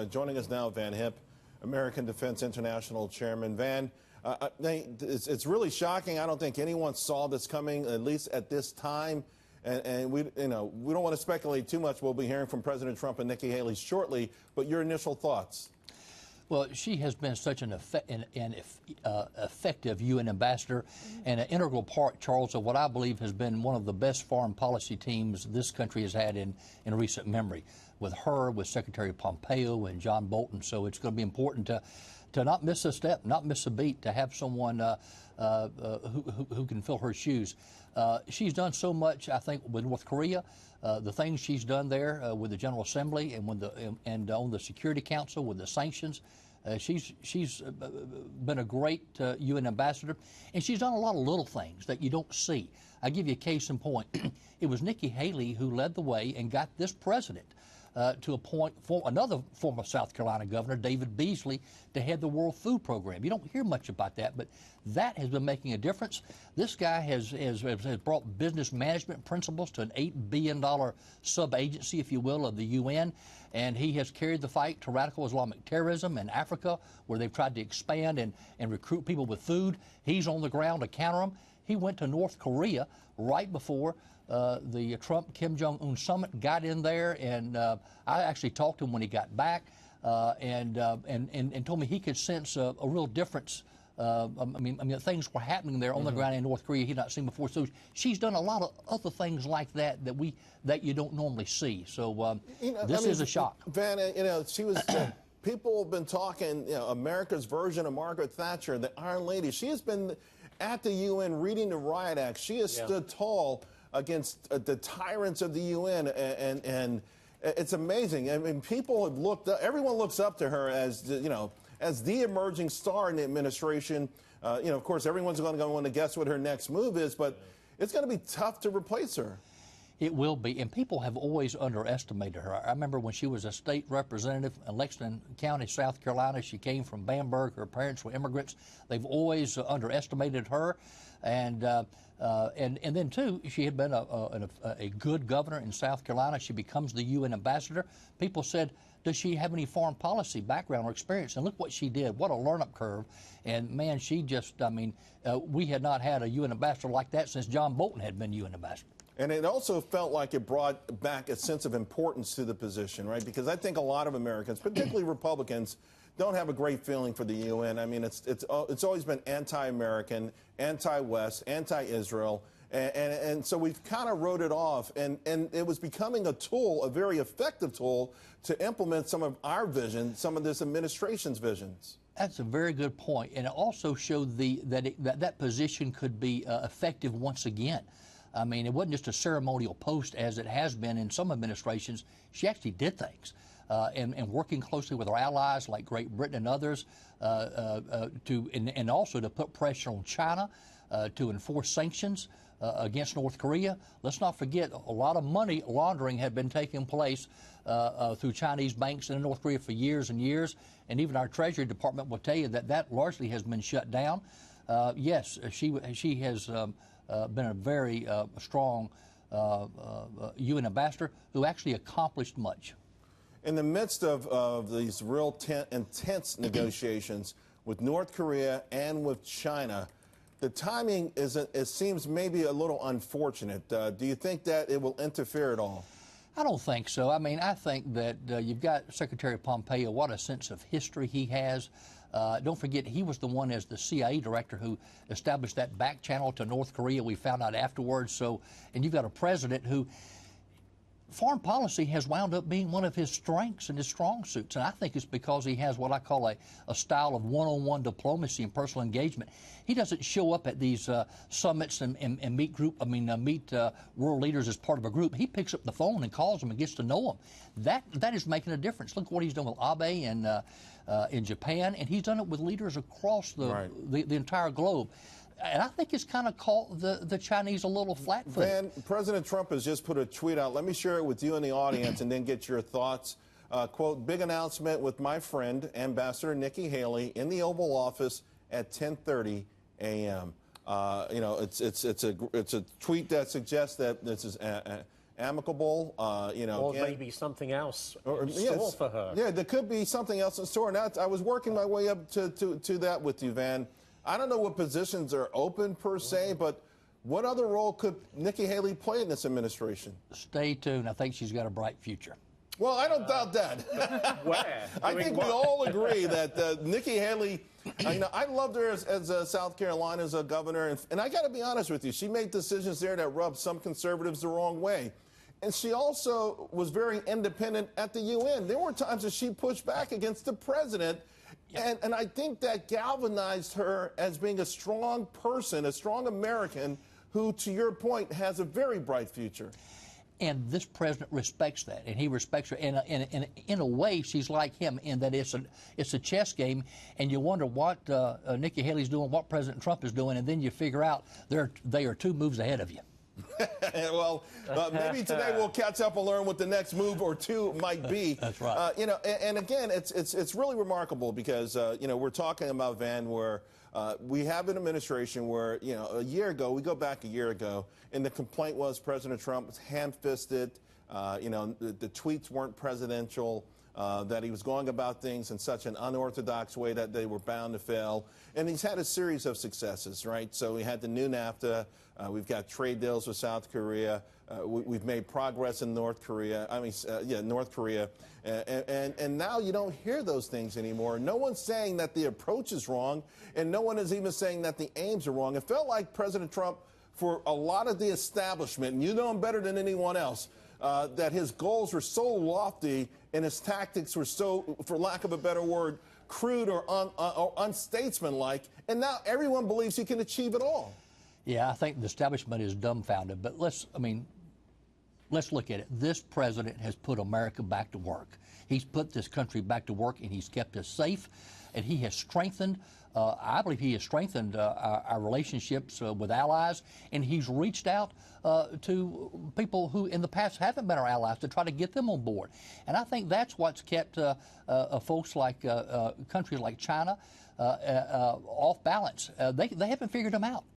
Joining us now, Van Hipp, American Defense International Chairman. Van, it's really shocking. I don't think anyone saw this coming, at least at this time. And we don't want to speculate too much. We'll be hearing from President Trump and Nikki Haley shortly. But your initial thoughts? Well, she has been such an effective UN ambassador and an integral part, Charles, of what I believe has been one of the best foreign policy teams this country has had in recent memory, with her, with Secretary Pompeo and John Bolton. So it's going to be important to not miss a step, not miss a beat, to have someone who can fill her shoes. She's done so much, I think, with North Korea. The things she's done there with the General Assembly and on the Security Council with the sanctions. She's been a great UN ambassador, and she's done a lot of little things that you don't see. I'll give you a case in point. It was Nikki Haley who led the way and got this president to appoint another former South Carolina governor, David Beasley, to head the World Food Program. You don't hear much about that, but that has been making a difference. This guy has brought business management principles to an $8 billion sub-agency, if you will, of the UN, and he has carried the fight to radical Islamic terrorism in Africa, where they've tried to expand and recruit people with food. He's on the ground to counter them. He went to North Korea right before the Trump-Kim Jong-un summit, got in there, and I actually talked to him when he got back, and told me he could sense a real difference. I mean, things were happening there on the ground in North Korea he'd not seen before. So she's done a lot of other things like that that you don't normally see. So this is a shock. Van, she was. People have been talking. America's version of Margaret Thatcher, the Iron Lady. She has been at the UN reading the Riot Act. She has stood tall against the tyrants of the UN, and it's amazing. I mean, people have looked up, everyone looks up to her as the emerging star in the administration. Of course, everyone's going to want to guess what her next move is, but it's going to be tough to replace her. It will be, and people have always underestimated her. I remember when she was a state representative in Lexington County, South Carolina. She came from Bamberg. Her parents were immigrants. They've always underestimated her, and then too, she had been a good governor in South Carolina. She becomes the UN ambassador. People said, does she have any foreign policy background or experience? And look what she did. What a learn-up curve. And, man, she just, we had not had a UN ambassador like that since John Bolton had been UN ambassador. And it also felt like it brought back a sense of importance to the position, right? Because I think a lot of Americans, particularly Republicans, don't have a great feeling for the UN. I mean, it's always been anti-American, anti-West, anti-Israel. And so we've kind of wrote it off, and it was becoming a tool, a very effective tool, to implement some of our vision, some of this administration's visions. That's a very good point, and it also showed that position could be effective once again. I mean, it wasn't just a ceremonial post as it has been in some administrations. She actually did things, and working closely with our allies like Great Britain and others, and also to put pressure on China to enforce sanctions against North Korea. Let's not forget, a lot of money laundering had been taking place through Chinese banks in North Korea for years and years, and even our Treasury Department will tell you that largely has been shut down. Yes, she has been a very strong UN ambassador who actually accomplished much. In the midst of these real intense negotiations with North Korea and with China, the timing it seems maybe a little unfortunate. Do you think that it will interfere at all? I don't think so. I mean, I think that you've got Secretary Pompeo, what a sense of history he has. Don't forget, he was the one as the CIA director who established that back channel to North Korea. We found out afterwards. And you've got a president who, foreign policy has wound up being one of his strengths and his strong suits. And I think it's because he has what I call a style of one-on-one diplomacy and personal engagement. He doesn't show up at these summits and meet world leaders as part of a group. He picks up the phone and calls them and gets to know them. That is making a difference. Look what he's done with Abe in Japan, and he's done it with leaders across the entire globe. And I think it's kind of caught the Chinese a little flat-footed. Van, President Trump has just put a tweet out. Let me share it with you and the audience and then get your thoughts. Quote, big announcement with my friend, Ambassador Nikki Haley, in the Oval Office at 10:30 a.m. It's a tweet that suggests that this is amicable. Or maybe something else in store for her. Yeah, there could be something else in store. And I was working my way up to that with you, Van. I don't know what positions are open per se, but what other role could Nikki Haley play in this administration? Stay tuned. I think she's got a bright future. Well, I don't doubt that. Where? I think we all agree that Nikki Haley, I loved her as South Carolina's governor, and I got to be honest with you, she made decisions there that rubbed some conservatives the wrong way. And she also was very independent at the UN. There were times that she pushed back against the president, and I think that galvanized her as being a strong person, a strong American who, to your point, has a very bright future. And this president respects that, and he respects her. And in a way, she's like him in that it's a chess game, and you wonder what Nikki Haley's doing, what President Trump is doing, and then you figure out they are 2 moves ahead of you. Well, maybe today we'll catch up and learn what the next move or 2 might be. That's right. And again, it's really remarkable because we're talking about, Van, where we have an administration where a year ago, we go back a year ago, and the complaint was President Trump was ham-fisted. The tweets weren't presidential. That he was going about things in such an unorthodox way that they were bound to fail. And he's had a series of successes, right? So we had the new NAFTA. We've got trade deals with South Korea. We've made progress in North Korea. North Korea. And now you don't hear those things anymore. No one's saying that the approach is wrong, and no one is even saying that the aims are wrong. It felt like President Trump, for a lot of the establishment, and you know him better than anyone else, that his goals were so lofty and his tactics were so, for lack of a better word, crude or unstatesmanlike, and now everyone believes he can achieve it all. Yeah, I think the establishment is dumbfounded. But let's look at it. This president has put America back to work. He's put this country back to work, and he's kept us safe, and he has strengthened. I believe he has strengthened our relationships with allies, and he's reached out to people who in the past haven't been our allies to try to get them on board. And I think that's what's kept folks like countries like China off balance. They haven't figured them out.